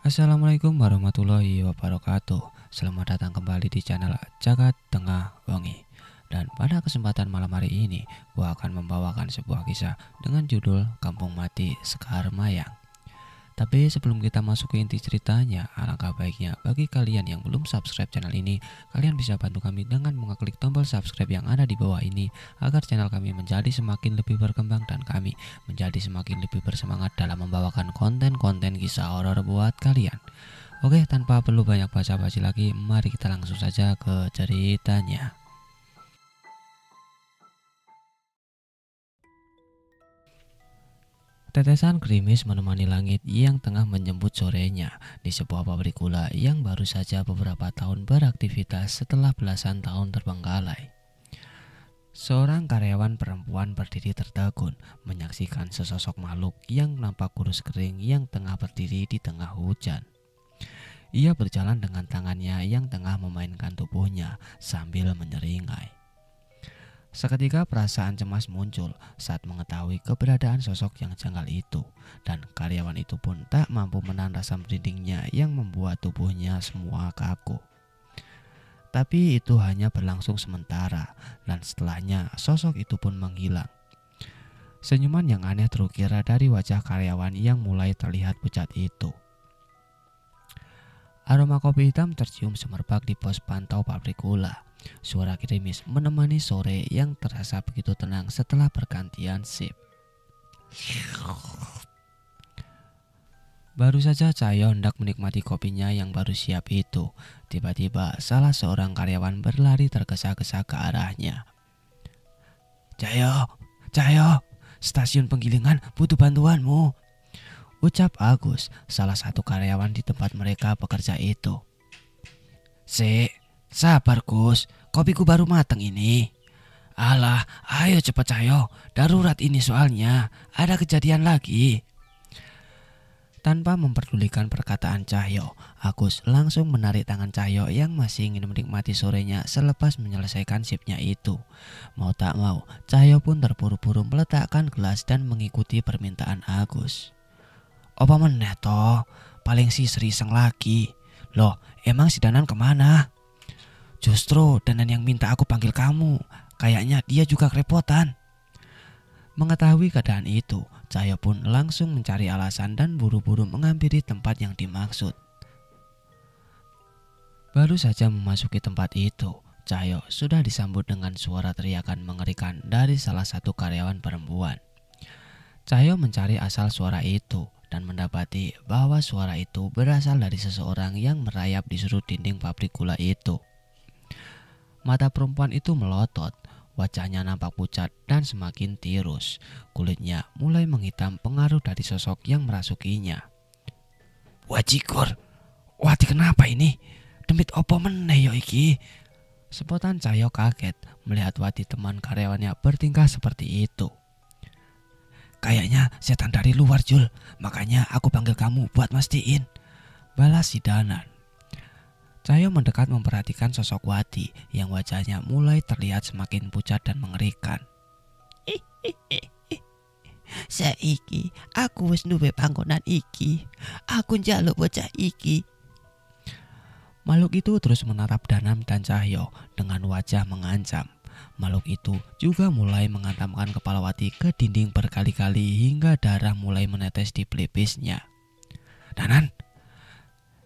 Assalamualaikum warahmatullahi wabarakatuh. Selamat datang kembali di channel Jagat Tengah Wengi. Dan pada kesempatan malam hari ini, gua akan membawakan sebuah kisah dengan judul Kampung Mati Sekar Mayang. Tapi sebelum kita masuk ke inti ceritanya, alangkah baiknya bagi kalian yang belum subscribe channel ini, kalian bisa bantu kami dengan mengeklik tombol subscribe yang ada di bawah ini agar channel kami menjadi semakin lebih berkembang dan kami menjadi semakin lebih bersemangat dalam membawakan konten-konten kisah horor buat kalian. Oke, tanpa perlu banyak basa-basi lagi, mari kita langsung saja ke ceritanya. Tetesan gerimis menemani langit yang tengah menyambut sorenya di sebuah pabrik gula yang baru saja beberapa tahun beraktivitas setelah belasan tahun terbengkalai. Seorang karyawan perempuan berdiri tertegun menyaksikan sesosok makhluk yang nampak kurus kering yang tengah berdiri di tengah hujan. Ia berjalan dengan tangannya yang tengah memainkan tubuhnya sambil menyeringai. Seketika perasaan cemas muncul saat mengetahui keberadaan sosok yang janggal itu, dan karyawan itu pun tak mampu menahan rasa merindingnya yang membuat tubuhnya semua kaku. Tapi itu hanya berlangsung sementara, dan setelahnya sosok itu pun menghilang. Senyuman yang aneh terukir dari wajah karyawan yang mulai terlihat pucat itu. Aroma kopi hitam tercium semerbak di pos pantau pabrik gula. Suara gerimis menemani sore yang terasa begitu tenang setelah pergantian shift. Baru saja Cahyo hendak menikmati kopinya yang baru siap itu, tiba-tiba salah seorang karyawan berlari tergesa-gesa ke arahnya. Cahyo, stasiun penggilingan butuh bantuanmu, ucap Agus, salah satu karyawan di tempat mereka bekerja itu. Sabar Gus, kopiku baru matang ini. Alah, ayo cepat Cahyo, darurat ini soalnya, ada kejadian lagi. Tanpa memperdulikan perkataan Cahyo, Agus langsung menarik tangan Cahyo yang masih ingin menikmati sorenya selepas menyelesaikan shiftnya itu. Mau tak mau, Cahyo pun terburu-buru meletakkan gelas dan mengikuti permintaan Agus. Apa meneh toh, paling si seriseng lagi. Loh, emang si Danan kemana? Justru Danan yang minta aku panggil kamu. Kayaknya dia juga kerepotan. Mengetahui keadaan itu, Cahyo pun langsung mencari alasan dan buru-buru menghampiri tempat yang dimaksud. Baru saja memasuki tempat itu, Cahyo sudah disambut dengan suara teriakan mengerikan dari salah satu karyawan perempuan. Cahyo mencari asal suara itu dan mendapati bahwa suara itu berasal dari seseorang yang merayap di sudut dinding pabrik gula itu. Mata perempuan itu melotot, wajahnya nampak pucat dan semakin tirus. Kulitnya mulai menghitam pengaruh dari sosok yang merasukinya. Wajikur, wati kenapa ini? Demit opo meneh yo iki? Sepotan Cahyo kaget melihat Wati teman karyawannya bertingkah seperti itu. Kayaknya setan dari luar Jul, makanya aku panggil kamu buat mastiin, balas si Danan. Cahyo mendekat memperhatikan sosok Wati yang wajahnya mulai terlihat semakin pucat dan mengerikan. Saiki aku wis duwe panggonan iki. Aku njaluk bocah iki. Makhluk itu terus menatap Danan dan Cahyo dengan wajah mengancam. Makhluk itu juga mulai menghantamkan kepala Wati ke dinding berkali-kali hingga darah mulai menetes di pelipisnya. Danan!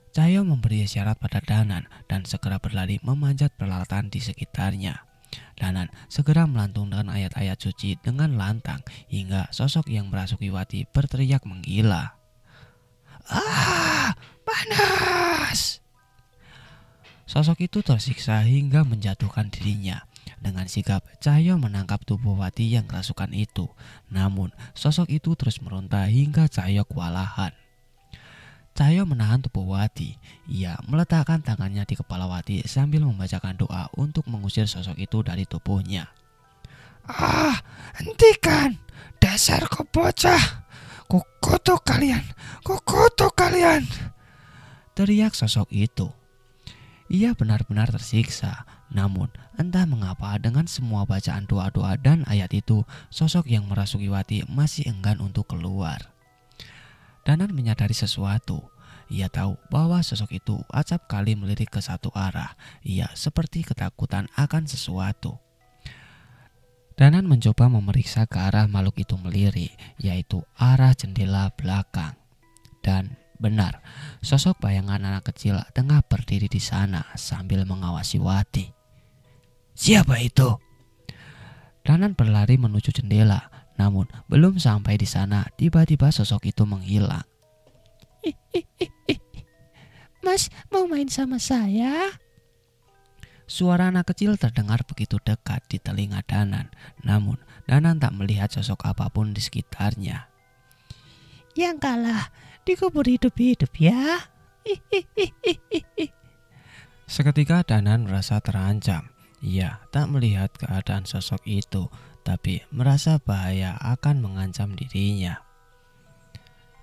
Cahyo memberi isyarat pada Danan dan segera berlari memanjat peralatan di sekitarnya. Danan segera melantungkan ayat-ayat suci dengan lantang hingga sosok yang merasuki Wati berteriak menggila. Ah, panas! Sosok itu tersiksa hingga menjatuhkan dirinya. Dengan sigap, Cahyo menangkap tubuh Wati yang kerasukan itu. Namun, sosok itu terus meronta hingga Cahyo kewalahan. Cahyo menahan tubuh Wati. Ia meletakkan tangannya di kepala Wati sambil membacakan doa untuk mengusir sosok itu dari tubuhnya. Ah, hentikan! Dasar kau bocah! Kukutuk kalian! Teriak sosok itu. Ia benar-benar tersiksa. Namun, entah mengapa dengan semua bacaan doa-doa dan ayat itu, sosok yang merasuki Wati masih enggan untuk keluar. Danan menyadari sesuatu. ia tahu bahwa sosok itu acap kali melirik ke satu arah. Ia seperti ketakutan akan sesuatu. Danan mencoba memeriksa ke arah makhluk itu melirik, yaitu arah jendela belakang. Dan benar, sosok bayangan anak kecil tengah berdiri di sana sambil mengawasi Wati. "Siapa itu?" Danan berlari menuju jendela, namun belum sampai di sana tiba-tiba sosok itu menghilang. "Mas, mau main sama saya?" Suara anak kecil terdengar begitu dekat di telinga Danan, namun Danan tak melihat sosok apapun di sekitarnya. "Yang kalah dikubur hidup-hidup ya." Seketika Danan merasa terancam. Ia tak melihat keadaan sosok itu, tapi merasa bahaya akan mengancam dirinya.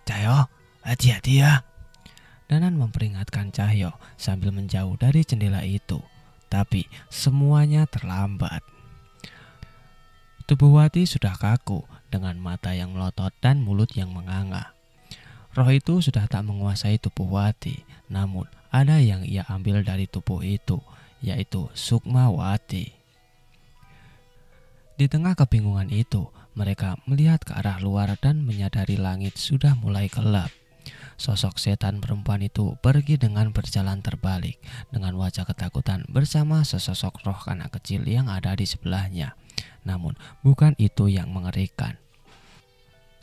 "Cahyo, hati-hati ya." Danan memperingatkan Cahyo sambil menjauh dari jendela itu. Tapi semuanya terlambat. Tubuh Wati sudah kaku dengan mata yang melotot dan mulut yang menganga. Roh itu sudah tak menguasai tubuh Wati, namun ada yang ia ambil dari tubuh itu, yaitu Sukma Wati. Di tengah kebingungan itu, mereka melihat ke arah luar dan menyadari langit sudah mulai gelap. Sosok setan perempuan itu pergi dengan berjalan terbalik, dengan wajah ketakutan bersama sesosok roh anak kecil yang ada di sebelahnya. Namun bukan itu yang mengerikan.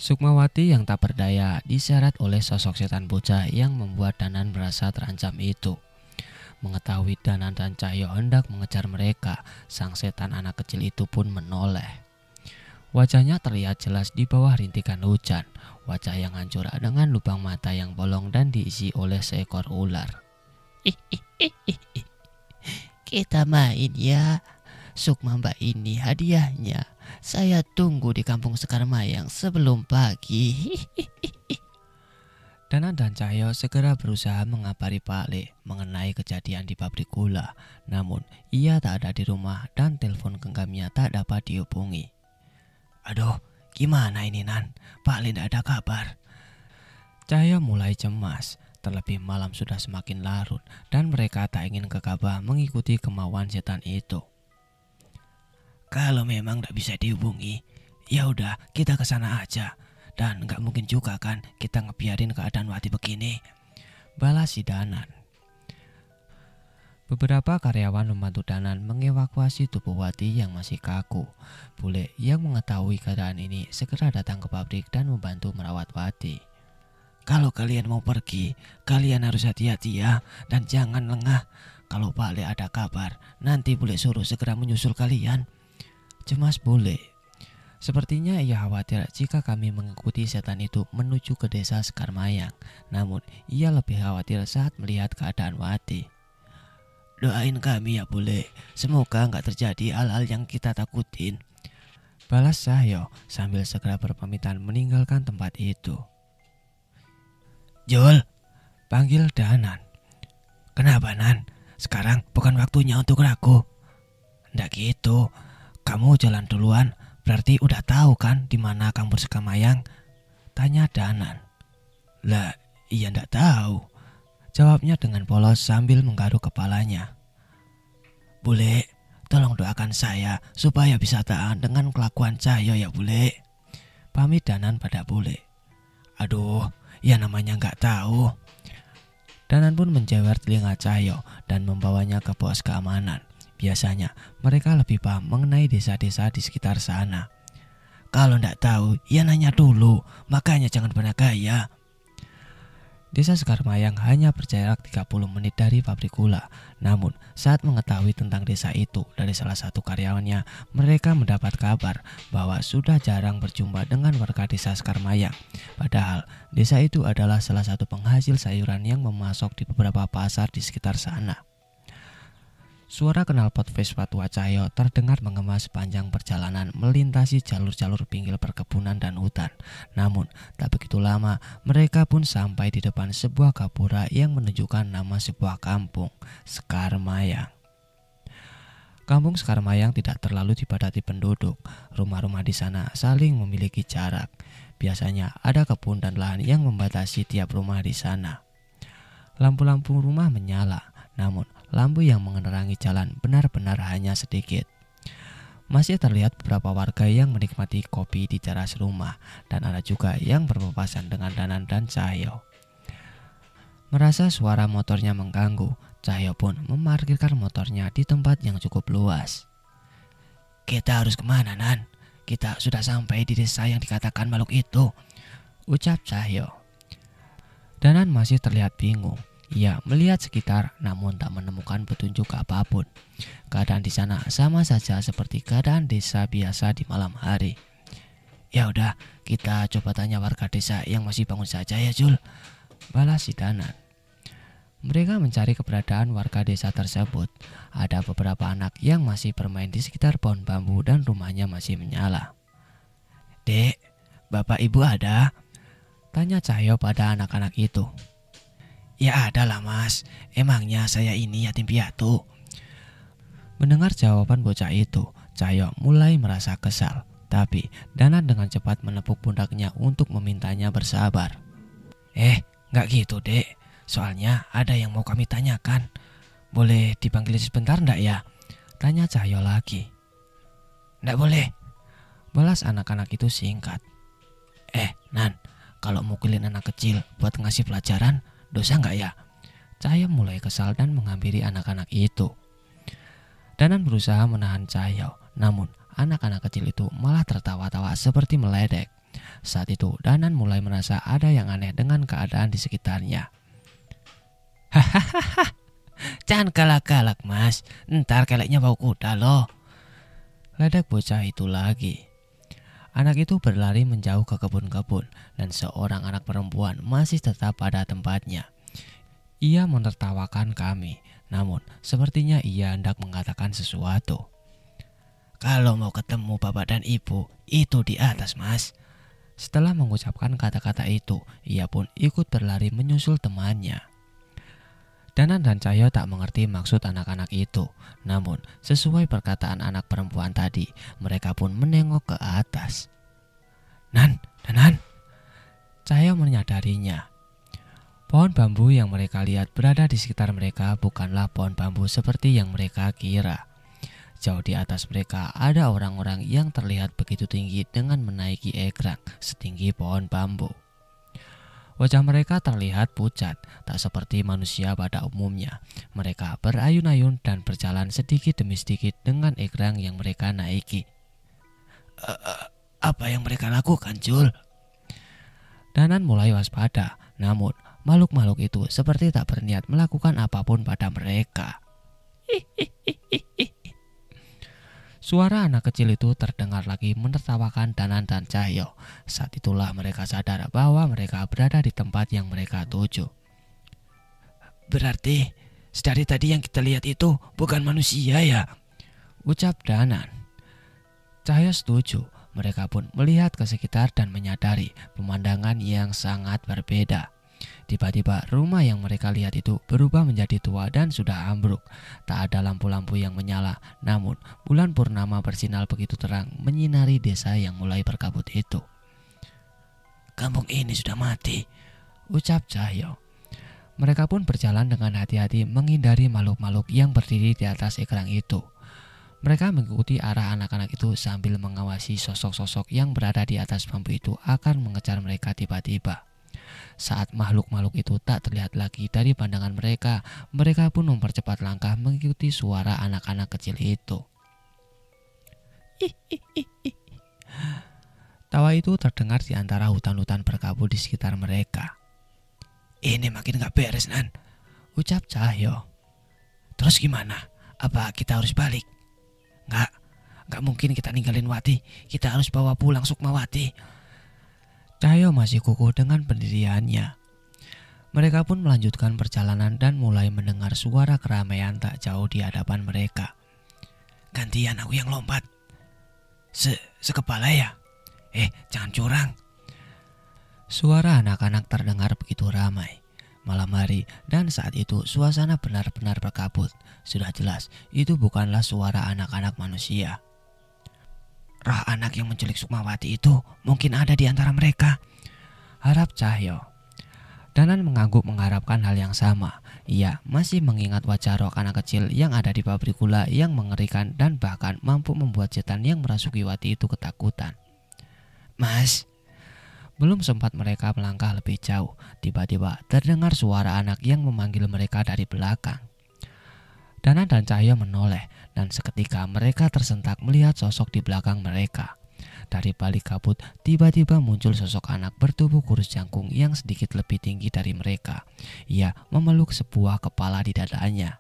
Sukmawati yang tak berdaya diseret oleh sosok setan bocah yang membuat Danan merasa terancam itu. Mengetahui Danan dan Cahyo hendak mengejar mereka, sang setan anak kecil itu pun menoleh. Wajahnya terlihat jelas di bawah rintikan hujan, wajah yang hancur dengan lubang mata yang bolong dan diisi oleh seekor ular. "Kita main ya, Sukma Mbak, ini hadiahnya. Saya tunggu di kampung Sekarmayang sebelum pagi." Danan dan Cahyo segera berusaha mengabari Pak Le mengenai kejadian di pabrik gula. Namun ia tak ada di rumah dan telepon genggamnya tak dapat dihubungi. "Aduh, gimana ini Nan? Pak Le tidak ada kabar." Cahyo mulai cemas. Terlebih malam sudah semakin larut dan mereka tak ingin gegabah mengikuti kemauan setan itu. "Kalau memang tidak bisa dihubungi, ya udah kita ke sana aja. Dan nggak mungkin juga kan kita ngebiarin keadaan Wati begini," balas si Danan. Beberapa karyawan membantu Danan mengevakuasi tubuh Wati yang masih kaku. Bule yang mengetahui keadaan ini segera datang ke pabrik dan membantu merawat Wati. "Kalau kalian mau pergi, kalian harus hati-hati ya, dan jangan lengah. Kalau Pak Le ada kabar, nanti Bule suruh segera menyusul kalian," cemas Bule. Sepertinya ia khawatir jika kami mengikuti setan itu menuju ke desa Sekarmayang. Namun ia lebih khawatir saat melihat keadaan Wati. "Doain kami ya Bule, semoga nggak terjadi hal-hal yang kita takutin," balas Cahyo sambil segera berpamitan meninggalkan tempat itu. "Jul," panggil Danan. "Kenapa Nan? Sekarang bukan waktunya untuk ragu." "Nggak gitu, kamu jalan duluan. Berarti udah tahu kan di mana kampung Sekarmayang?" tanya Danan. "Lah, iya ndak tahu," jawabnya dengan polos sambil menggaruk kepalanya. "Bule, tolong doakan saya supaya bisa tahan dengan kelakuan Cahyo ya Bule," pamit Danan pada Bule. "Aduh, ya namanya nggak tahu." Danan pun menjewer telinga Cahyo dan membawanya ke pos keamanan. Biasanya mereka lebih paham mengenai desa-desa di sekitar sana. "Kalau ndak tahu, ya nanya dulu, makanya jangan banyak gaya." Desa Sekarmayang hanya berjarak 30 menit dari pabrik gula. Namun saat mengetahui tentang desa itu dari salah satu karyawannya, mereka mendapat kabar bahwa sudah jarang berjumpa dengan warga desa Sekarmayang. Padahal desa itu adalah salah satu penghasil sayuran yang memasok di beberapa pasar di sekitar sana. Suara knalpot Vespa tua Cahyo terdengar menggema sepanjang perjalanan melintasi jalur-jalur pinggir perkebunan dan hutan. Namun tak begitu lama mereka pun sampai di depan sebuah gapura yang menunjukkan nama sebuah kampung, Sekarmayang. Kampung Sekarmayang tidak terlalu dipadati penduduk. Rumah-rumah di sana saling memiliki jarak. Biasanya ada kebun dan lahan yang membatasi tiap rumah di sana. Lampu-lampu rumah menyala, namun lampu yang menerangi jalan benar-benar hanya sedikit. Masih terlihat beberapa warga yang menikmati kopi di teras rumah, dan ada juga yang berpapasan dengan Danan dan Cahyo. Merasa suara motornya mengganggu, Cahyo pun memarkirkan motornya di tempat yang cukup luas. "Kita harus kemana, Nan? Kita sudah sampai di desa yang dikatakan makhluk itu," ucap Cahyo. Danan masih terlihat bingung. Ia melihat sekitar namun tak menemukan petunjuk apapun. Keadaan di sana sama saja seperti keadaan desa biasa di malam hari. "Ya udah, kita coba tanya warga desa yang masih bangun saja ya, Jul," balas si Danan. Mereka mencari keberadaan warga desa tersebut. Ada beberapa anak yang masih bermain di sekitar pohon bambu dan rumahnya masih menyala. "Dek, bapak ibu ada?" tanya Cahyo pada anak-anak itu. "Ya ada lah mas, emangnya saya ini yatim piatu." Mendengar jawaban bocah itu, Cahyo mulai merasa kesal. Tapi Danan dengan cepat menepuk pundaknya untuk memintanya bersabar. Nggak gitu dek, soalnya ada yang mau kami tanyakan. Boleh dipanggil sebentar ndak ya?" tanya Cahyo lagi. "Ndak boleh," balas anak-anak itu singkat. Nan, kalau mukulin anak kecil buat ngasih pelajaran, dosa nggak ya?" Cahyo mulai kesal dan menghampiri anak-anak itu. Danan berusaha menahan Cahyo, namun anak-anak kecil itu malah tertawa-tawa seperti meledek. Saat itu Danan mulai merasa ada yang aneh dengan keadaan di sekitarnya. "Hahaha, jangan galak-galak mas, ntar keleknya bau kuda loh," ledek bocah itu lagi. Anak itu berlari menjauh ke kebun-kebun dan seorang anak perempuan masih tetap pada tempatnya. Ia menertawakan kami, namun sepertinya ia hendak mengatakan sesuatu. "Kalau mau ketemu bapak dan ibu, itu di atas mas." Setelah mengucapkan kata-kata itu, ia pun ikut berlari menyusul temannya. Danan dan Cahyo tak mengerti maksud anak-anak itu, namun sesuai perkataan anak perempuan tadi, mereka pun menengok ke atas. "Nan, Danan," Cahyo menyadarinya. Pohon bambu yang mereka lihat berada di sekitar mereka bukanlah pohon bambu seperti yang mereka kira. Jauh di atas mereka ada orang-orang yang terlihat begitu tinggi dengan menaiki egrang setinggi pohon bambu. Wajah mereka terlihat pucat, tak seperti manusia pada umumnya. Mereka berayun-ayun dan berjalan sedikit demi sedikit dengan egrang yang mereka naiki. Apa yang mereka lakukan, Jul?" Danan mulai waspada, namun makhluk-makhluk itu seperti tak berniat melakukan apapun pada mereka. Suara anak kecil itu terdengar lagi menertawakan Danan dan Cahyo. Saat itulah mereka sadar bahwa mereka berada di tempat yang mereka tuju. "Berarti dari tadi yang kita lihat itu bukan manusia ya?" ucap Danan. Cahyo setuju. Mereka pun melihat ke sekitar dan menyadari pemandangan yang sangat berbeda. Tiba-tiba rumah yang mereka lihat itu berubah menjadi tua dan sudah ambruk. Tak ada lampu-lampu yang menyala, namun bulan purnama bersinar begitu terang menyinari desa yang mulai berkabut itu. "Kampung ini sudah mati," ucap Cahyo. Mereka pun berjalan dengan hati-hati menghindari makhluk-makhluk yang berdiri di atas egrang itu. Mereka mengikuti arah anak-anak itu sambil mengawasi sosok-sosok yang berada di atas bambu itu akan mengejar mereka tiba-tiba. Saat makhluk-makhluk itu tak terlihat lagi dari pandangan mereka, mereka pun mempercepat langkah mengikuti suara anak-anak kecil itu. Tawa itu terdengar di antara hutan-hutan berkabut di sekitar mereka. "Ini makin gak beres, Nan," ucap Cahyo. "Terus gimana? Apa kita harus balik?" Nggak mungkin kita ninggalin Wati. Kita harus bawa pulang Sukmawati." Cahyo masih kukuh dengan pendiriannya. Mereka pun melanjutkan perjalanan dan mulai mendengar suara keramaian tak jauh di hadapan mereka. "Gantian aku yang lompat." Sekepala ya? Jangan curang." Suara anak-anak terdengar begitu ramai. Malam hari dan saat itu suasana benar-benar berkabut. Sudah jelas itu bukanlah suara anak-anak manusia. "Roh anak yang menculik Sukmawati itu mungkin ada di antara mereka," harap Cahyo. Danan mengangguk mengharapkan hal yang sama. Ia masih mengingat wajah roh anak kecil yang ada di pabrik gula yang mengerikan dan bahkan mampu membuat setan yang merasuki Wati itu ketakutan. Mas, belum sempat mereka melangkah lebih jauh, tiba-tiba terdengar suara anak yang memanggil mereka dari belakang. Danan dan Cahyo menoleh dan seketika mereka tersentak melihat sosok di belakang mereka. Dari balik kabut tiba-tiba muncul sosok anak bertubuh kurus jangkung yang sedikit lebih tinggi dari mereka. Ia memeluk sebuah kepala di dadanya.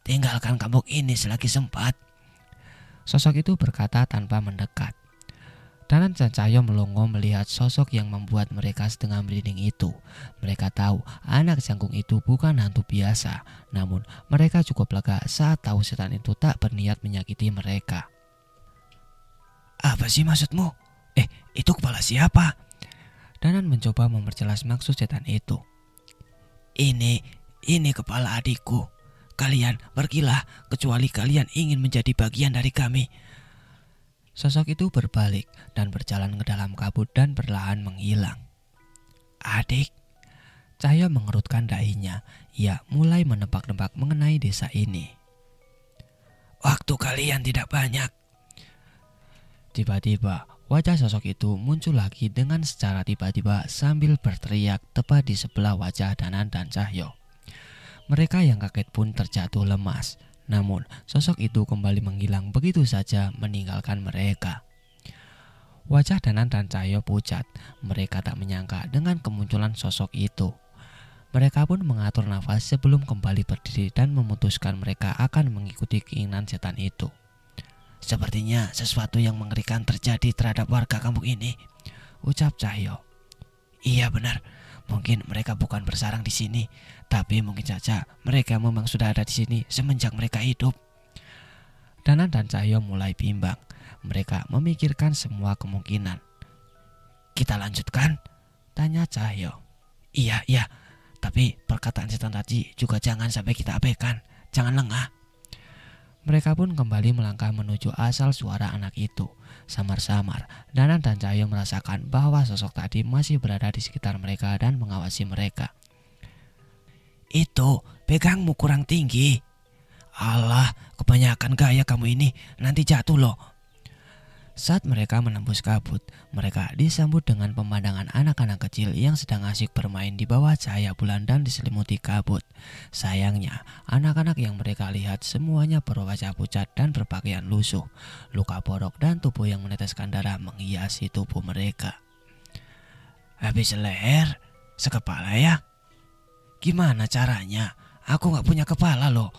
"Tinggalkan kampung ini selagi sempat," sosok itu berkata tanpa mendekat. Danan dan Cahyo melongo melihat sosok yang membuat mereka setengah merinding itu. Mereka tahu anak jangkung itu bukan hantu biasa, namun mereka cukup lega saat tahu setan itu tak berniat menyakiti mereka. "Apa sih maksudmu? Itu kepala siapa?" Danan mencoba memperjelas maksud setan itu. Ini kepala adikku. Kalian pergilah kecuali kalian ingin menjadi bagian dari kami." Sosok itu berbalik dan berjalan ke dalam kabut dan perlahan menghilang. "Adik?" Cahyo mengerutkan dahinya. Ia mulai menebak-nebak mengenai desa ini. "Waktu kalian tidak banyak." Tiba-tiba wajah sosok itu muncul lagi dengan secara tiba-tiba sambil berteriak tepat di sebelah wajah Danan dan Cahyo. Mereka yang kaget pun terjatuh lemas. Namun sosok itu kembali menghilang begitu saja meninggalkan mereka. Wajah Danan dan Cahyo pucat. Mereka tak menyangka dengan kemunculan sosok itu. Mereka pun mengatur nafas sebelum kembali berdiri dan memutuskan mereka akan mengikuti keinginan setan itu. "Sepertinya sesuatu yang mengerikan terjadi terhadap warga kampung ini," ucap Cahyo. "Iya benar, mungkin mereka bukan bersarang di sini, tapi mungkin saja mereka memang sudah ada di sini semenjak mereka hidup." Danan dan Cahyo mulai bimbang. Mereka memikirkan semua kemungkinan. "Kita lanjutkan?" tanya Cahyo. Iya, tapi perkataan setan tadi juga jangan sampai kita abaikan. Jangan lengah." Mereka pun kembali melangkah menuju asal suara anak itu. Samar-samar, Danan dan Cahyo merasakan bahwa sosok tadi masih berada di sekitar mereka dan mengawasi mereka. "Itu, pegangmu kurang tinggi." "Alah, kebanyakan gaya kamu ini, nanti jatuh loh." Saat mereka menembus kabut, mereka disambut dengan pemandangan anak-anak kecil yang sedang asyik bermain di bawah cahaya bulan dan diselimuti kabut. Sayangnya, anak-anak yang mereka lihat semuanya berwajah pucat dan berpakaian lusuh. Luka borok dan tubuh yang meneteskan darah menghiasi tubuh mereka. "Habis leher, sekepala ya? Gimana caranya? Aku gak punya kepala loh."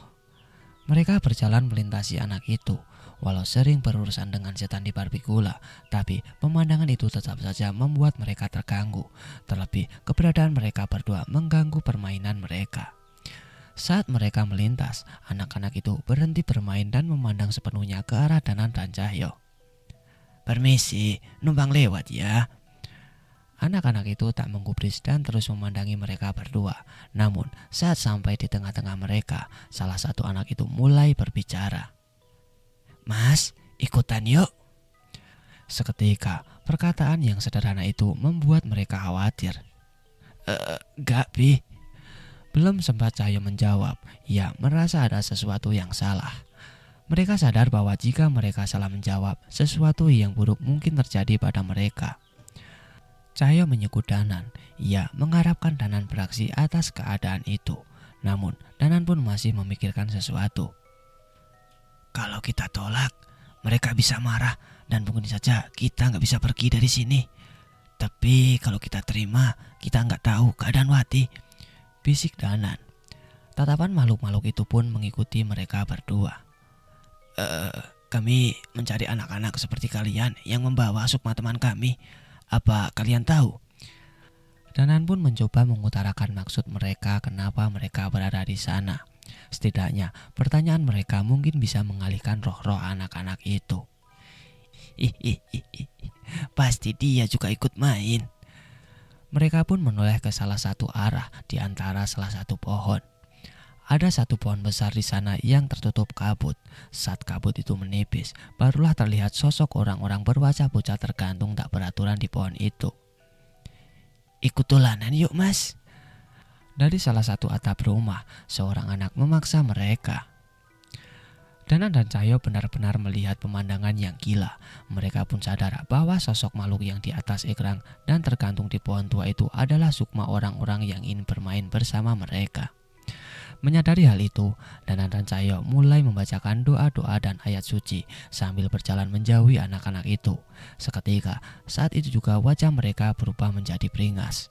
Mereka berjalan melintasi anak itu. Walau sering berurusan dengan setan di pabrik gula, tapi pemandangan itu tetap saja membuat mereka terganggu. Terlebih keberadaan mereka berdua mengganggu permainan mereka. Saat mereka melintas, anak-anak itu berhenti bermain dan memandang sepenuhnya ke arah Danan dan Cahyo. "Permisi, numpang lewat ya." Anak-anak itu tak menggubris dan terus memandangi mereka berdua. Namun saat sampai di tengah-tengah mereka, salah satu anak itu mulai berbicara. "Mas, ikutan yuk." Seketika perkataan yang sederhana itu membuat mereka khawatir. Gak Bi." Belum sempat Cahyo menjawab, ia merasa ada sesuatu yang salah. Mereka sadar bahwa jika mereka salah menjawab, sesuatu yang buruk mungkin terjadi pada mereka. Cahyo menyekut Danan. Ia mengharapkan Danan beraksi atas keadaan itu. Namun Danan pun masih memikirkan sesuatu. "Kalau kita tolak, mereka bisa marah dan mungkin saja kita nggak bisa pergi dari sini. Tapi kalau kita terima, kita nggak tahu keadaan Wati," bisik Danan. Tatapan makhluk-makhluk itu pun mengikuti mereka berdua. Kami mencari anak-anak seperti kalian yang membawa sukma teman kami. Apa kalian tahu?" Danan pun mencoba mengutarakan maksud mereka kenapa mereka berada di sana. Setidaknya pertanyaan mereka mungkin bisa mengalihkan roh-roh anak-anak itu. Pasti dia juga ikut main." Mereka pun menoleh ke salah satu arah di antara salah satu pohon. Ada satu pohon besar di sana yang tertutup kabut. Saat kabut itu menipis, barulah terlihat sosok orang-orang berwajah pucat tergantung tak beraturan di pohon itu. "Ikut dolanan yuk mas." Dari salah satu atap rumah, seorang anak memaksa mereka. Danan dan Cahyo benar-benar melihat pemandangan yang gila. Mereka pun sadar bahwa sosok makhluk yang di atas ekran dan tergantung di pohon tua itu adalah sukma orang-orang yang ingin bermain bersama mereka. Menyadari hal itu, Danan dan Cahyo mulai membacakan doa-doa dan ayat suci sambil berjalan menjauhi anak-anak itu. Seketika, saat itu juga wajah mereka berubah menjadi beringas.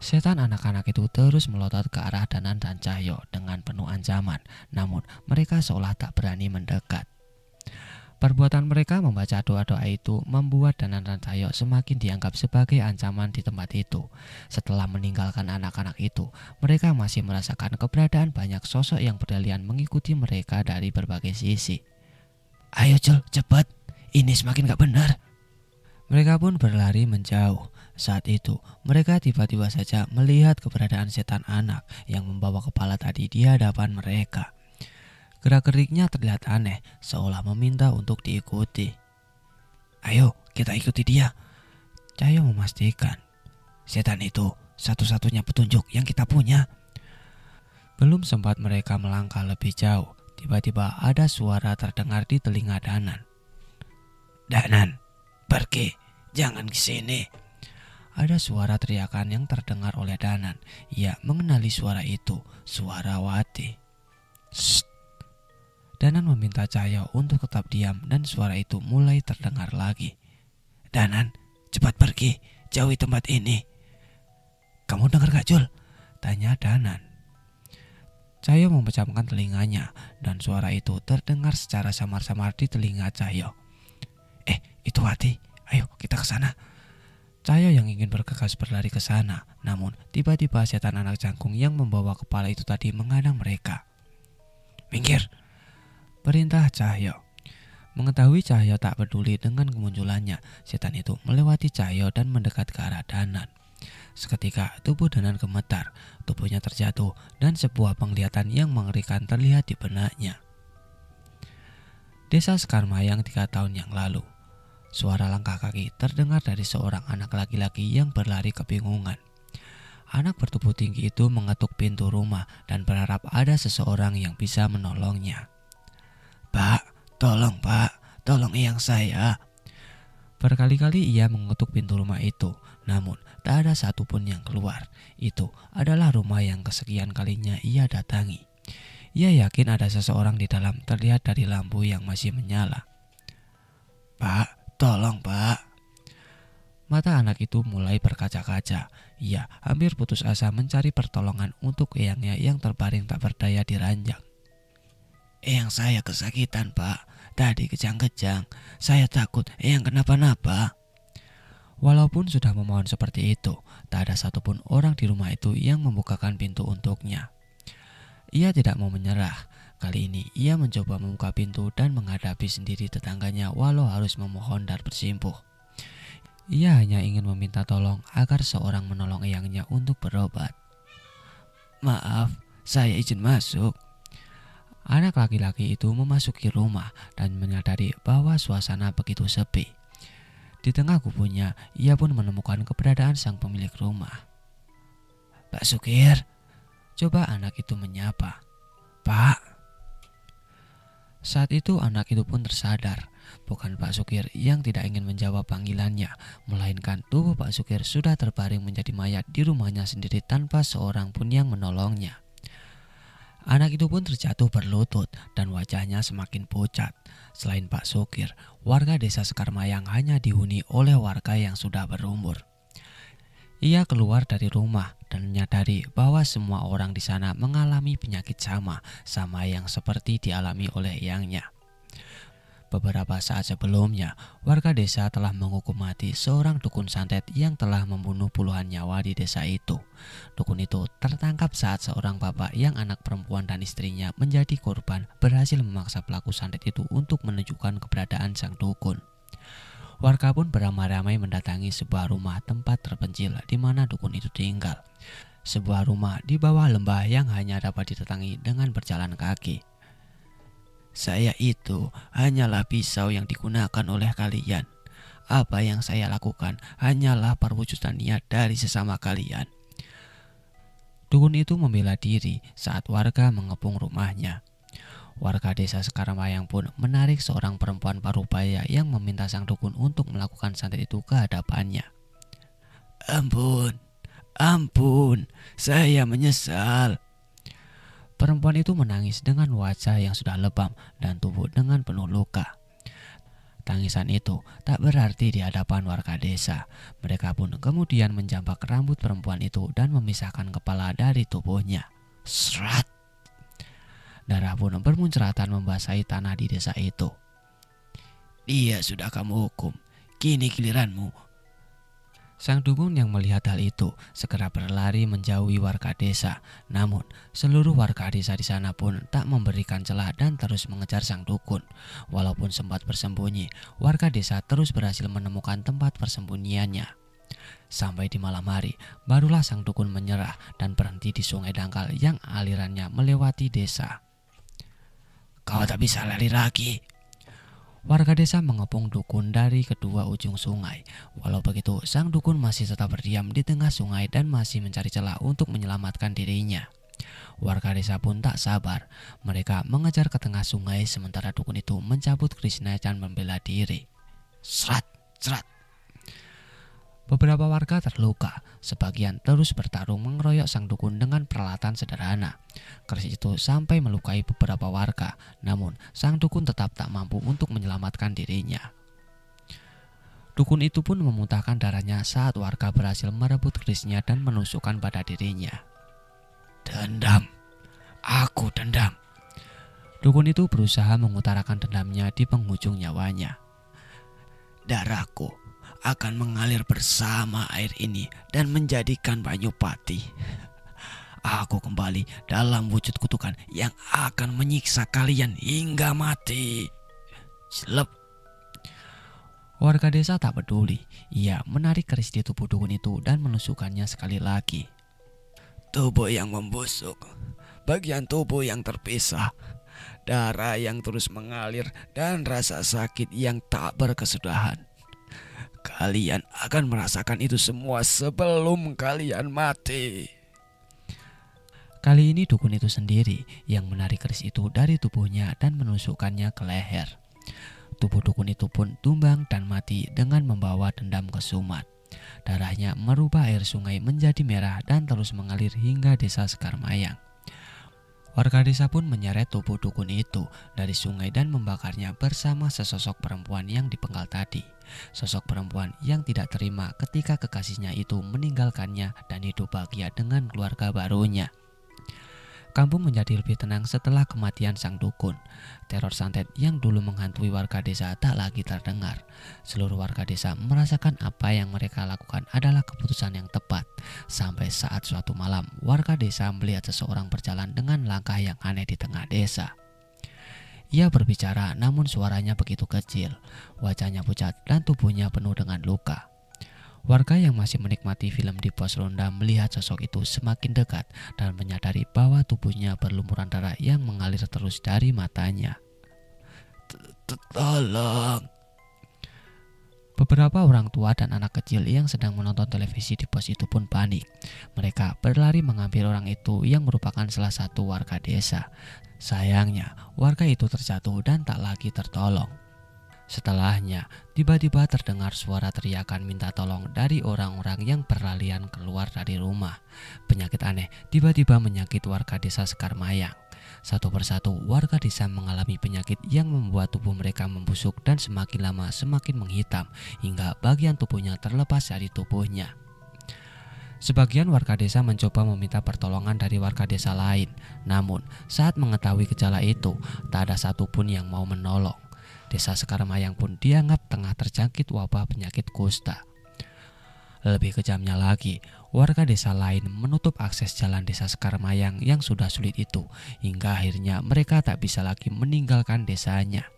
Setan anak-anak itu terus melotot ke arah Danan dan Cahyo dengan penuh ancaman, namun mereka seolah tak berani mendekat. Perbuatan mereka membaca doa-doa itu membuat Danan dan Cahyo semakin dianggap sebagai ancaman di tempat itu. Setelah meninggalkan anak-anak itu, mereka masih merasakan keberadaan banyak sosok yang berlarian mengikuti mereka dari berbagai sisi. Ayo Jul, cepat, ini semakin gak benar. Mereka pun berlari menjauh. Saat itu, mereka tiba-tiba saja melihat keberadaan setan anak yang membawa kepala tadi di hadapan mereka. Gerak-geriknya terlihat aneh, seolah meminta untuk diikuti. Ayo, kita ikuti dia. Cahyo memastikan. Setan itu satu-satunya petunjuk yang kita punya. Belum sempat mereka melangkah lebih jauh, tiba-tiba ada suara terdengar di telinga Danan. Danan, pergi, jangan ke sini. Ada suara teriakan yang terdengar oleh Danan. Ia mengenali suara itu, suara Wati. Shh. Danan meminta Cahyo untuk tetap diam dan suara itu mulai terdengar lagi. Danan, cepat pergi, jauhi tempat ini. Kamu dengar gak Jul? Tanya Danan. Cahyo memejamkan telinganya dan suara itu terdengar secara samar-samar di telinga Cahyo. Itu Wati, ayo kita ke sana. Cahyo yang ingin bergegas berlari ke sana, namun tiba-tiba setan anak jangkung yang membawa kepala itu tadi menghadang mereka. Minggir, perintah Cahyo. Mengetahui Cahyo tak peduli dengan kemunculannya, setan itu melewati Cahyo dan mendekat ke arah Danan. Seketika tubuh Danan gemetar, tubuhnya terjatuh dan sebuah penglihatan yang mengerikan terlihat di benaknya. Desa Sekarmayang 3 tahun yang lalu. Suara langkah kaki terdengar dari seorang anak laki-laki yang berlari kebingungan. Anak bertubuh tinggi itu mengetuk pintu rumah dan berharap ada seseorang yang bisa menolongnya. Pak, tolong eyang saya. Berkali-kali ia mengetuk pintu rumah itu, namun tak ada satupun yang keluar. Itu adalah rumah yang kesekian kalinya ia datangi. Ia yakin ada seseorang di dalam terlihat dari lampu yang masih menyala. Pak, tolong Pak. Mata anak itu mulai berkaca-kaca. Ia hampir putus asa mencari pertolongan untuk eyangnya yang terbaring tak berdaya di ranjang. Eyang saya kesakitan Pak. Tadi kejang-kejang. Saya takut eyang kenapa-napa. Walaupun sudah memohon seperti itu, tak ada satupun orang di rumah itu yang membukakan pintu untuknya. Ia tidak mau menyerah. Kali ini ia mencoba membuka pintu dan menghadapi sendiri tetangganya walau harus memohon dan bersimpuh. Ia hanya ingin meminta tolong agar seorang menolong eyangnya untuk berobat. Maaf, saya izin masuk. Anak laki-laki itu memasuki rumah dan menyadari bahwa suasana begitu sepi. Di tengah kubunya, ia pun menemukan keberadaan sang pemilik rumah. Pak Sukir, coba anak itu menyapa. Pak. Saat itu anak itu pun tersadar, bukan Pak Sukir yang tidak ingin menjawab panggilannya, melainkan tubuh Pak Sukir sudah terbaring menjadi mayat di rumahnya sendiri tanpa seorang pun yang menolongnya. Anak itu pun terjatuh berlutut dan wajahnya semakin pucat. Selain Pak Sukir, warga desa Sekarmayang hanya dihuni oleh warga yang sudah berumur. Ia keluar dari rumah dan menyadari bahwa semua orang di sana mengalami penyakit sama yang seperti dialami oleh eyangnya. Beberapa saat sebelumnya, warga desa telah menghukum mati seorang dukun santet yang telah membunuh puluhan nyawa di desa itu. Dukun itu tertangkap saat seorang bapak yang anak perempuan dan istrinya menjadi korban berhasil memaksa pelaku santet itu untuk menunjukkan keberadaan sang dukun. Warga pun beramai-ramai mendatangi sebuah rumah tempat terpencil di mana dukun itu tinggal. Sebuah rumah di bawah lembah yang hanya dapat didatangi dengan berjalan kaki. Saya itu hanyalah pisau yang digunakan oleh kalian. Apa yang saya lakukan hanyalah perwujudan niat dari sesama kalian. Dukun itu membela diri saat warga mengepung rumahnya. Warga desa Sekarmayang pun menarik seorang perempuan parubaya yang meminta sang dukun untuk melakukan santet itu ke hadapannya. "Ampun, ampun, saya menyesal." Perempuan itu menangis dengan wajah yang sudah lebam dan tubuh dengan penuh luka. Tangisan itu tak berarti di hadapan warga desa. Mereka pun kemudian menjambak rambut perempuan itu dan memisahkan kepala dari tubuhnya. Serat! Darah pun bermuncratan membasahi tanah di desa itu. "Dia sudah kamu hukum, kini giliranmu." Sang dukun yang melihat hal itu segera berlari menjauhi warga desa. Namun seluruh warga desa di sana pun tak memberikan celah dan terus mengejar sang dukun. Walaupun sempat bersembunyi, warga desa terus berhasil menemukan tempat persembunyiannya. Sampai di malam hari, barulah sang dukun menyerah dan berhenti di sungai dangkal yang alirannya melewati desa. "Kau tak bisa lari lagi." Warga desa mengepung dukun dari kedua ujung sungai. Walau begitu, sang dukun masih tetap berdiam di tengah sungai dan masih mencari celah untuk menyelamatkan dirinya. Warga desa pun tak sabar. Mereka mengejar ke tengah sungai sementara dukun itu mencabut kerisnya dan membela diri. Serat, serat. Beberapa warga terluka, sebagian terus bertarung mengeroyok sang dukun dengan peralatan sederhana. Keris itu sampai melukai beberapa warga, namun sang dukun tetap tak mampu untuk menyelamatkan dirinya. Dukun itu pun memuntahkan darahnya saat warga berhasil merebut kerisnya dan menusukkan pada dirinya. "Dendam, aku dendam." Dukun itu berusaha mengutarakan dendamnya di penghujung nyawanya. "Darahku akan mengalir bersama air ini dan menjadikan Banyu Pati. Aku kembali dalam wujud kutukan yang akan menyiksa kalian hingga mati." Selep. Warga desa tak peduli. Ia menarik keris di tubuh dukun itu dan menusukkannya sekali lagi. Tubuh yang membusuk, bagian tubuh yang terpisah, darah yang terus mengalir, dan rasa sakit yang tak berkesudahan. Kalian akan merasakan itu semua sebelum kalian mati. Kali ini dukun itu sendiri yang menarik keris itu dari tubuhnya dan menusukkannya ke leher. Tubuh dukun itu pun tumbang dan mati dengan membawa dendam kesumat. Darahnya merubah air sungai menjadi merah dan terus mengalir hingga desa Sekarmayang. Warga desa pun menyeret tubuh dukun itu dari sungai dan membakarnya bersama sesosok perempuan yang dipenggal tadi. Sosok perempuan yang tidak terima ketika kekasihnya itu meninggalkannya dan hidup bahagia dengan keluarga barunya. Kampung menjadi lebih tenang setelah kematian sang dukun. Teror santet yang dulu menghantui warga desa tak lagi terdengar. Seluruh warga desa merasakan apa yang mereka lakukan adalah keputusan yang tepat. Sampai saat suatu malam, warga desa melihat seseorang berjalan dengan langkah yang aneh di tengah desa. Ia berbicara namun suaranya begitu kecil. Wajahnya pucat dan tubuhnya penuh dengan luka. Warga yang masih menikmati film di pos ronda melihat sosok itu semakin dekat dan menyadari bahwa tubuhnya berlumuran darah yang mengalir terus dari matanya. Tolong. Beberapa orang tua dan anak kecil yang sedang menonton televisi di pos itu pun panik. Mereka berlari mengambil orang itu yang merupakan salah satu warga desa. Sayangnya, warga itu terjatuh dan tak lagi tertolong. Setelahnya, tiba-tiba terdengar suara teriakan minta tolong dari orang-orang yang berlarian keluar dari rumah. Penyakit aneh tiba-tiba menyakit warga desa Sekarmayang. Satu persatu warga desa mengalami penyakit yang membuat tubuh mereka membusuk dan semakin lama semakin menghitam hingga bagian tubuhnya terlepas dari tubuhnya. Sebagian warga desa mencoba meminta pertolongan dari warga desa lain. Namun, saat mengetahui gejala itu, tak ada satupun yang mau menolong. Desa Sekarmayang pun dianggap tengah terjangkit wabah penyakit kusta. Lebih kejamnya lagi, warga desa lain menutup akses jalan desa Sekarmayang yang sudah sulit itu, hingga akhirnya mereka tak bisa lagi meninggalkan desanya.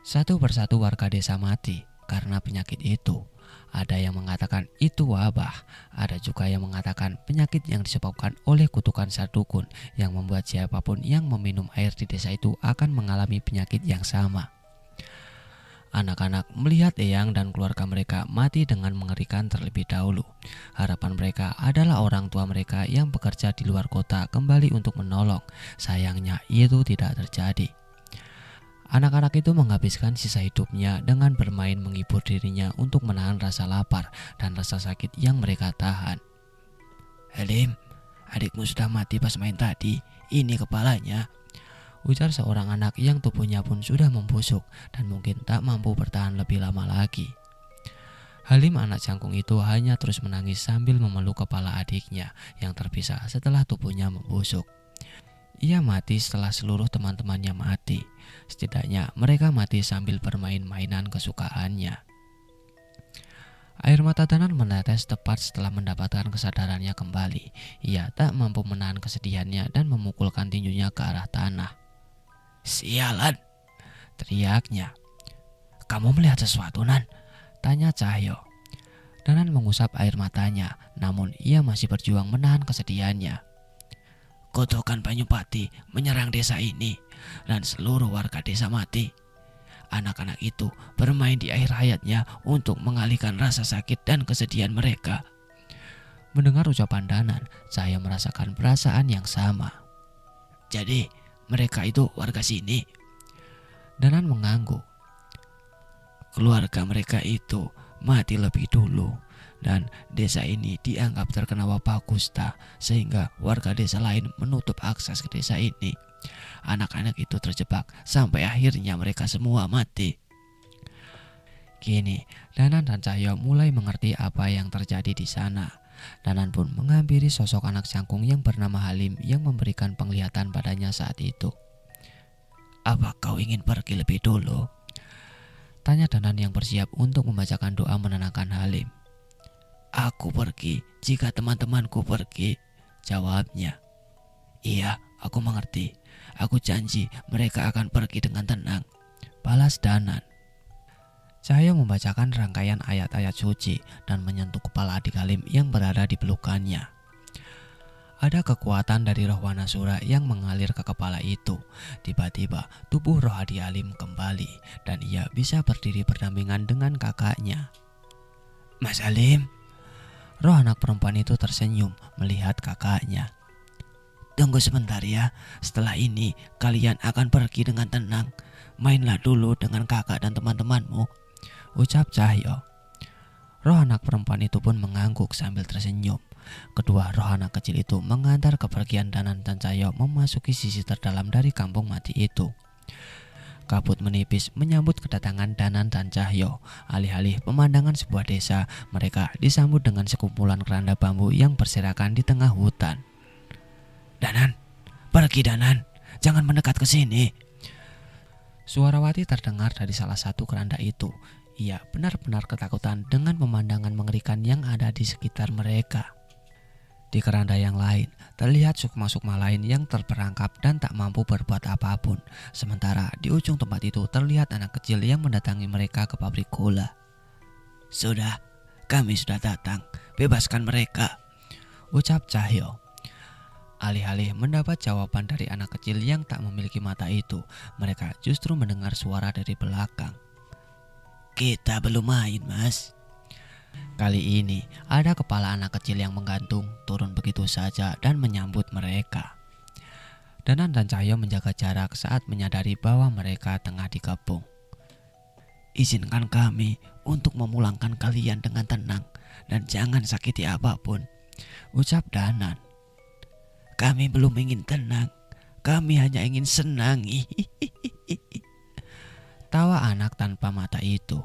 Satu persatu warga desa mati karena penyakit itu. Ada yang mengatakan itu wabah, ada juga yang mengatakan penyakit yang disebabkan oleh kutukan sang dukun yang membuat siapapun yang meminum air di desa itu akan mengalami penyakit yang sama. Anak-anak melihat Eyang dan keluarga mereka mati dengan mengerikan terlebih dahulu. Harapan mereka adalah orang tua mereka yang bekerja di luar kota kembali untuk menolong. Sayangnya itu tidak terjadi. Anak-anak itu menghabiskan sisa hidupnya dengan bermain menghibur dirinya untuk menahan rasa lapar dan rasa sakit yang mereka tahan. "Halim, adikmu sudah mati pas main tadi. Ini kepalanya," ujar seorang anak yang tubuhnya pun sudah membusuk dan mungkin tak mampu bertahan lebih lama lagi. Halim, anak jangkung itu, hanya terus menangis sambil memeluk kepala adiknya yang terpisah setelah tubuhnya membusuk. Ia mati setelah seluruh teman-temannya mati. Setidaknya mereka mati sambil bermain mainan kesukaannya. Air mata Danan menetes tepat setelah mendapatkan kesadarannya kembali. Ia tak mampu menahan kesedihannya dan memukulkan tinjunya ke arah tanah. "Sialan!" teriaknya. "Kamu melihat sesuatu, Nan?" tanya Cahyo. Danan mengusap air matanya, namun ia masih berjuang menahan kesedihannya. "Kotokan Banyupati menyerang desa ini dan seluruh warga desa mati. Anak-anak itu bermain di akhir hayatnya untuk mengalihkan rasa sakit dan kesedihan mereka." Mendengar ucapan Danan, saya merasakan perasaan yang sama. "Jadi mereka itu warga sini?" Danan mengangguk. "Keluarga mereka itu mati lebih dulu dan desa ini dianggap terkena wabah kusta sehingga warga desa lain menutup akses ke desa ini. Anak-anak itu terjebak sampai akhirnya mereka semua mati." Kini Danan dan Cahyo mulai mengerti apa yang terjadi di sana. Danan pun menghampiri sosok anak jangkung yang bernama Halim yang memberikan penglihatan padanya saat itu. "Apa kau ingin pergi lebih dulu?" tanya Danan yang bersiap untuk membacakan doa menenangkan Halim. "Aku pergi jika teman-temanku pergi," jawabnya. "Iya, aku mengerti. Aku janji mereka akan pergi dengan tenang," balas Danan. Cahyo membacakan rangkaian ayat-ayat suci dan menyentuh kepala adik Halim yang berada di pelukannya. Ada kekuatan dari roh Wanasura yang mengalir ke kepala itu. Tiba-tiba tubuh roh adik Halim kembali dan ia bisa berdiri berdampingan dengan kakaknya. "Mas Halim." Roh anak perempuan itu tersenyum melihat kakaknya. "Tunggu sebentar ya, setelah ini kalian akan pergi dengan tenang. Mainlah dulu dengan kakak dan teman-temanmu," ucap Cahyo. Roh anak perempuan itu pun mengangguk sambil tersenyum. Kedua roh anak kecil itu mengantar kepergian Danan dan Cahyo memasuki sisi terdalam dari kampung mati itu. Kabut menipis menyambut kedatangan Danan dan Cahyo. Alih-alih pemandangan sebuah desa, mereka disambut dengan sekumpulan keranda bambu yang berserakan di tengah hutan. "Danan, pergi Danan, jangan mendekat ke sini." Suara Wati terdengar dari salah satu keranda itu. Ia benar-benar ketakutan dengan pemandangan mengerikan yang ada di sekitar mereka. Di keranda yang lain, terlihat sukma-sukma lain yang terperangkap dan tak mampu berbuat apapun. Sementara di ujung tempat itu terlihat anak kecil yang mendatangi mereka ke pabrik gula. "Sudah, kami sudah datang. Bebaskan mereka," ucap Cahyo. Alih-alih mendapat jawaban dari anak kecil yang tak memiliki mata itu, mereka justru mendengar suara dari belakang. "Kita belum main, Mas." Kali ini ada kepala anak kecil yang menggantung turun begitu saja dan menyambut mereka. Danan dan Cahyo menjaga jarak saat menyadari bahwa mereka tengah dikepung. "Izinkan kami untuk memulangkan kalian dengan tenang dan jangan sakiti apapun," ucap Danan. "Kami belum ingin tenang, kami hanya ingin senang." Tawa anak tanpa mata itu.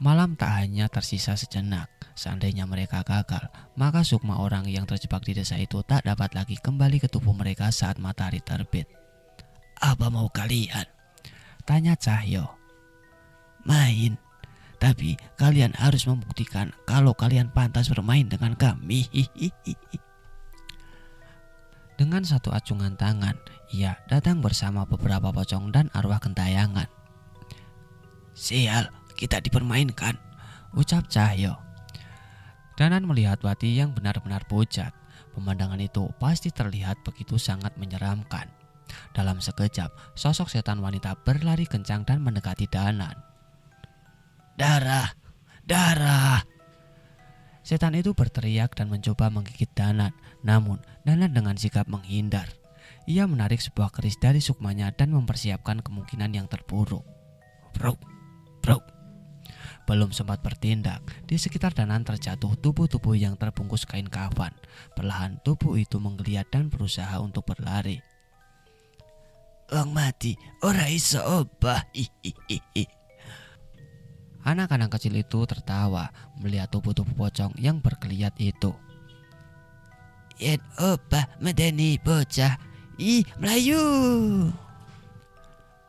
Malam tak hanya tersisa sejenak. Seandainya mereka gagal, maka sukma orang yang terjebak di desa itu tak dapat lagi kembali ke tubuh mereka saat matahari terbit. "Apa mau kalian?" tanya Cahyo. "Main, tapi kalian harus membuktikan kalau kalian pantas bermain dengan kami." Dengan satu acungan tangan, ia datang bersama beberapa pocong dan arwah gentayangan. "Sial, kita dipermainkan," ucap Cahyo. Danan melihat Wati yang benar-benar pucat. Pemandangan itu pasti terlihat begitu sangat menyeramkan. Dalam sekejap, sosok setan wanita berlari kencang dan mendekati Danan. Darah! Darah! Setan itu berteriak dan mencoba menggigit Danan. Namun Danan dengan sigap menghindar. Ia menarik sebuah keris dari sukmanya dan mempersiapkan kemungkinan yang terburuk. Brok, brok. Belum sempat bertindak, di sekitar Danan terjatuh tubuh-tubuh yang terbungkus kain kafan. Perlahan tubuh itu menggeliat dan berusaha untuk berlari. Wong mati, ora iso obah. Anak-anak kecil itu tertawa melihat tubuh-tubuh pocong yang bergeliat itu. Yen obah medeni bocah, Melayu.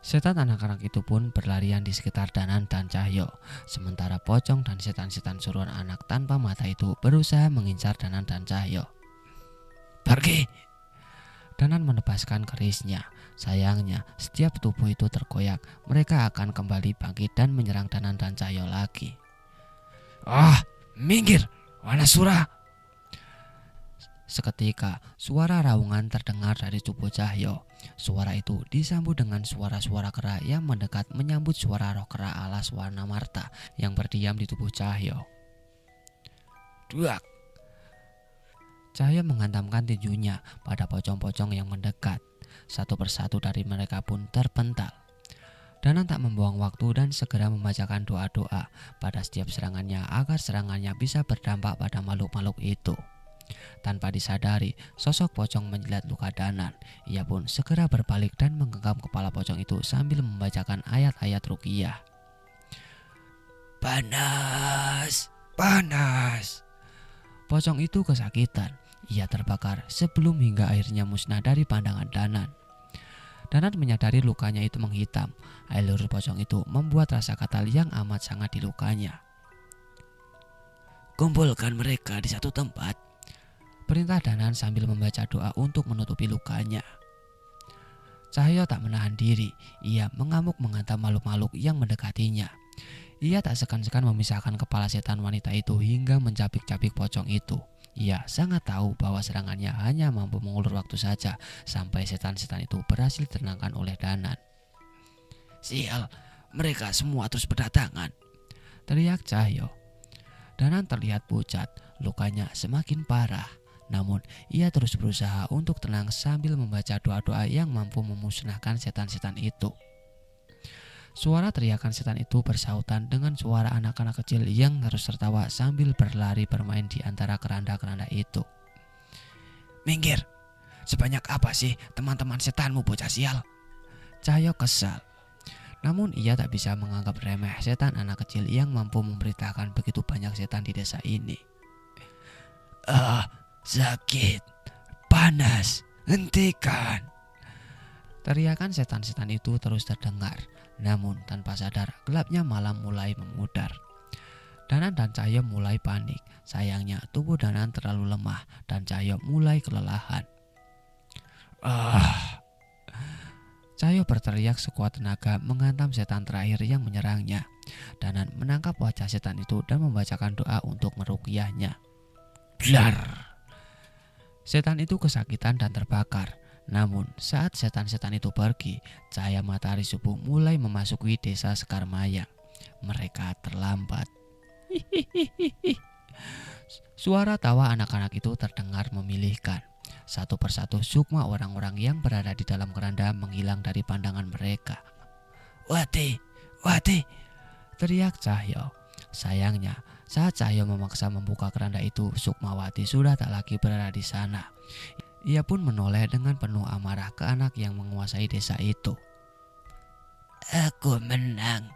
Setan anak-anak itu pun berlarian di sekitar Danan dan Cahyo. Sementara pocong dan setan-setan suruhan anak tanpa mata itu berusaha mengincar Danan dan Cahyo. Pergi! Danan menebaskan kerisnya. Sayangnya, setiap tubuh itu terkoyak, mereka akan kembali bangkit dan menyerang Danan dan Cahyo lagi. Minggir, Wanasura! Seketika, suara raungan terdengar dari tubuh Cahyo. Suara itu disambut dengan suara-suara kera yang mendekat menyambut suara roh kera alas warna Marta yang berdiam di tubuh Cahyo. Duak! Cahyo menghantamkan tinjunya pada pocong-pocong yang mendekat. Satu persatu dari mereka pun terpental. Danan tak membuang waktu dan segera membacakan doa-doa pada setiap serangannya agar serangannya bisa berdampak pada makhluk-makhluk itu. Tanpa disadari, sosok pocong menjilat luka Danan. Ia pun segera berbalik dan menggenggam kepala pocong itu sambil membacakan ayat-ayat ruqyah. Panas, panas. Pocong itu kesakitan. Ia terbakar sebelum hingga akhirnya musnah dari pandangan Danan. Danan menyadari lukanya itu menghitam. Air liur pocong itu membuat rasa katal yang amat sangat di lukanya. Kumpulkan mereka di satu tempat, perintah Danan sambil membaca doa untuk menutupi lukanya. Cahyo tak menahan diri. Ia mengamuk menghantam makhluk-makhluk yang mendekatinya. Ia tak segan-segan memisahkan kepala setan wanita itu hingga mencapik-capik pocong itu. Ia sangat tahu bahwa serangannya hanya mampu mengulur waktu saja sampai setan-setan itu berhasil ditenangkan oleh Danan. Sial, mereka semua terus berdatangan, teriak Cahyo. Danan terlihat pucat, lukanya semakin parah. Namun ia terus berusaha untuk tenang sambil membaca doa-doa yang mampu memusnahkan setan-setan itu. Suara teriakan setan itu bersautan dengan suara anak-anak kecil yang terus tertawa sambil berlari bermain di antara keranda-keranda itu. Minggir, sebanyak apa sih teman-teman setanmu bocah sial? Cahyo kesal. Namun ia tak bisa menganggap remeh setan anak kecil yang mampu memberitakan begitu banyak setan di desa ini. Sakit, panas, hentikan. Teriakan setan-setan itu terus terdengar. Namun tanpa sadar gelapnya malam mulai memudar. Danan dan Cahyo mulai panik. Sayangnya tubuh Danan terlalu lemah dan Cahyo mulai kelelahan. Cahyo berteriak sekuat tenaga menghantam setan terakhir yang menyerangnya. Danan menangkap wajah setan itu dan membacakan doa untuk meruqyahnya. Blar! Setan itu kesakitan dan terbakar. Namun saat setan-setan itu pergi, cahaya matahari subuh mulai memasuki desa Sekarmayang. Mereka terlambat. Suara tawa anak-anak itu terdengar memilihkan. Satu persatu sukma orang-orang yang berada di dalam keranda menghilang dari pandangan mereka. Wati, Wati, teriak Cahyo. Sayangnya saat Cahyo memaksa membuka keranda itu, Sukmawati sudah tak lagi berada di sana. Ia pun menoleh dengan penuh amarah ke anak yang menguasai desa itu. Aku menang,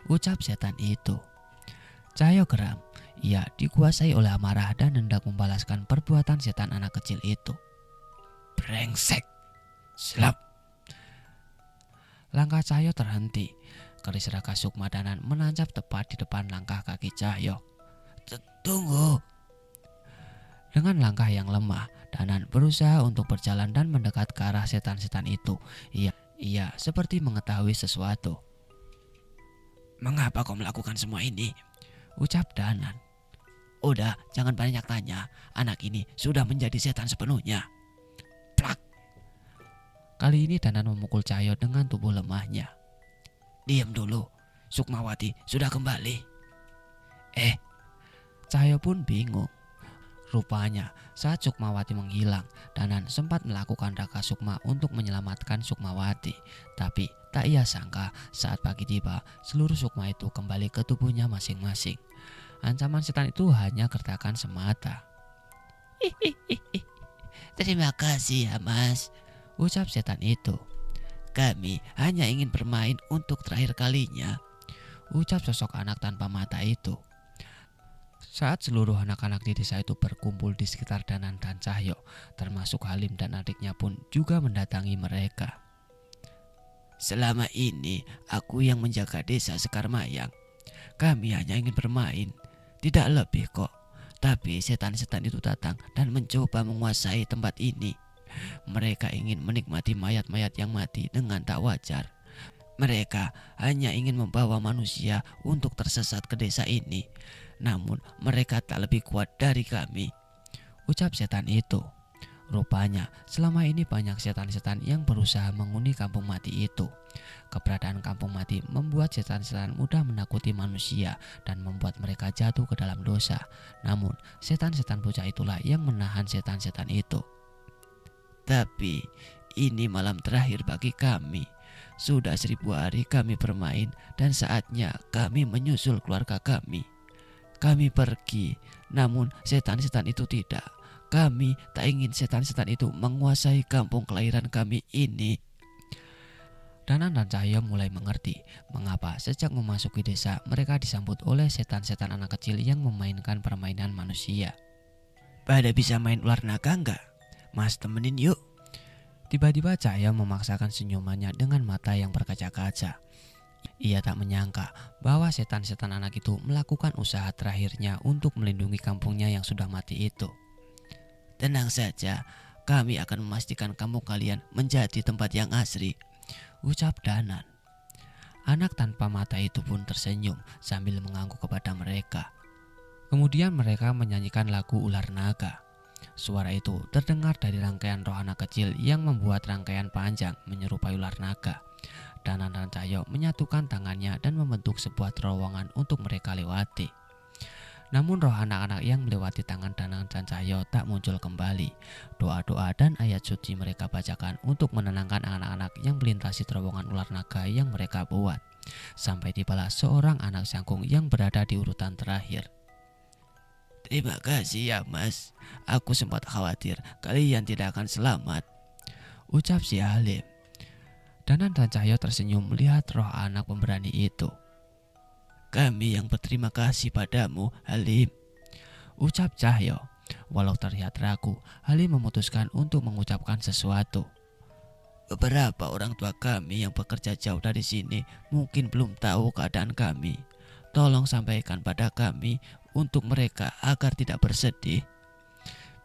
ucap setan itu. Cahyo geram. Ia dikuasai oleh amarah dan hendak membalaskan perbuatan setan anak kecil itu. Brengsek, slap. Langkah Cahyo terhenti. Keris Raka Sukmadanan menancap tepat di depan langkah kaki Cahyo. Tunggu. Dengan langkah yang lemah, Danan berusaha untuk berjalan dan mendekat ke arah setan-setan itu. Ia seperti mengetahui sesuatu. Mengapa kau melakukan semua ini? Ucap Danan. Udah, jangan banyak tanya. Anak ini sudah menjadi setan sepenuhnya. Plak. Kali ini Danan memukul Cahyo dengan tubuh lemahnya. Diam dulu. Sukmawati sudah kembali. Cahyo pun bingung. Rupanya saat Sukmawati menghilang, Danan sempat melakukan raka sukma untuk menyelamatkan Sukmawati. Tapi tak ia sangka saat pagi tiba, seluruh sukma itu kembali ke tubuhnya masing-masing. Ancaman setan itu hanya gertakan semata. Terima kasih ya Mas, ucap setan itu. kami hanya ingin bermain untuk terakhir kalinya, ucap sosok anak tanpa mata itu. Saat seluruh anak-anak di desa itu berkumpul di sekitar Danan dan Cahyo, termasuk Halim dan adiknya pun juga mendatangi mereka. Selama ini aku yang menjaga desa Sekarmayang. Kami hanya ingin bermain, tidak lebih kok. Tapi setan-setan itu datang dan mencoba menguasai tempat ini. Mereka ingin menikmati mayat-mayat yang mati dengan tak wajar. Mereka hanya ingin membawa manusia untuk tersesat ke desa ini. Namun mereka tak lebih kuat dari kami, ucap setan itu. Rupanya selama ini banyak setan-setan yang berusaha menghuni kampung mati itu. Keberadaan kampung mati membuat setan-setan mudah menakuti manusia dan membuat mereka jatuh ke dalam dosa. Namun setan-setan bocah itulah yang menahan setan-setan itu. Tapi ini malam terakhir bagi kami. Sudah 1000 hari kami bermain dan saatnya kami menyusul keluarga kami. Kami pergi, namun setan-setan itu tidak. Kami tak ingin setan-setan itu menguasai kampung kelahiran kami ini. Danan dan Cahyo mulai mengerti mengapa sejak memasuki desa mereka disambut oleh setan-setan anak kecil yang memainkan permainan manusia. Pada bisa main ular naga enggak? Mas temenin yuk. Tiba-tiba Cahyo memaksakan senyumannya dengan mata yang berkaca-kaca. Ia tak menyangka bahwa setan-setan anak itu melakukan usaha terakhirnya untuk melindungi kampungnya yang sudah mati itu. Tenang saja, kami akan memastikan kampung kalian menjadi tempat yang asri, ucap Danan. Anak tanpa mata itu pun tersenyum sambil mengangguk kepada mereka. Kemudian mereka menyanyikan lagu Ular Naga. Suara itu terdengar dari rangkaian roh anak kecil yang membuat rangkaian panjang menyerupai ular naga. Danan dan Cahyo menyatukan tangannya dan membentuk sebuah terowongan untuk mereka lewati. Namun roh anak-anak yang melewati tangan Danan dan Cahyo tak muncul kembali. Doa-doa dan ayat suci mereka bacakan untuk menenangkan anak-anak yang melintasi terowongan ular naga yang mereka buat. Sampai tibalah seorang anak sangkung yang berada di urutan terakhir. Terima kasih ya Mas, aku sempat khawatir kalian tidak akan selamat, ucap si Halim. Danan dan Cahyo tersenyum melihat roh anak pemberani itu. Kami yang berterima kasih padamu, Halim, ucap Cahyo. Walau terlihat ragu, Halim memutuskan untuk mengucapkan sesuatu. Beberapa orang tua kami yang bekerja jauh dari sini mungkin belum tahu keadaan kami. Tolong sampaikan pada kami untuk mereka agar tidak bersedih.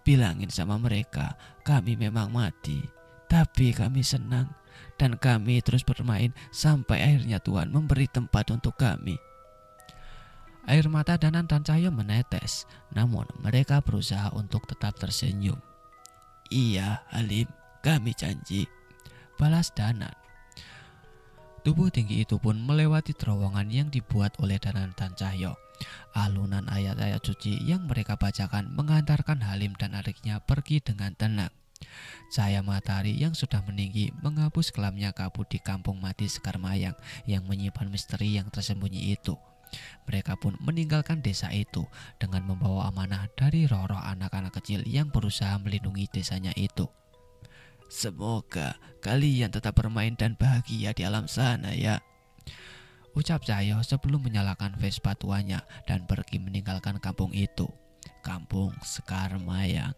Bilangin sama mereka kami memang mati, tapi kami senang dan kami terus bermain sampai akhirnya Tuhan memberi tempat untuk kami. Air mata Danan dan Cahyo menetes, namun mereka berusaha untuk tetap tersenyum. Iya Halim, kami janji, balas Danan. Tubuh tinggi itu pun melewati terowongan yang dibuat oleh Danan dan Cahyo. Alunan ayat-ayat suci yang mereka bacakan mengantarkan Halim dan adiknya pergi dengan tenang. Cahaya matahari yang sudah meninggi menghapus kelamnya kabut di kampung mati Sekarmayang yang menyimpan misteri yang tersembunyi itu. Mereka pun meninggalkan desa itu dengan membawa amanah dari roh-roh anak-anak kecil yang berusaha melindungi desanya itu. Semoga kalian tetap bermain dan bahagia di alam sana ya, ucap Cahyo sebelum menyalakan Vespa tuanya dan pergi meninggalkan kampung itu, kampung Sekarmayang.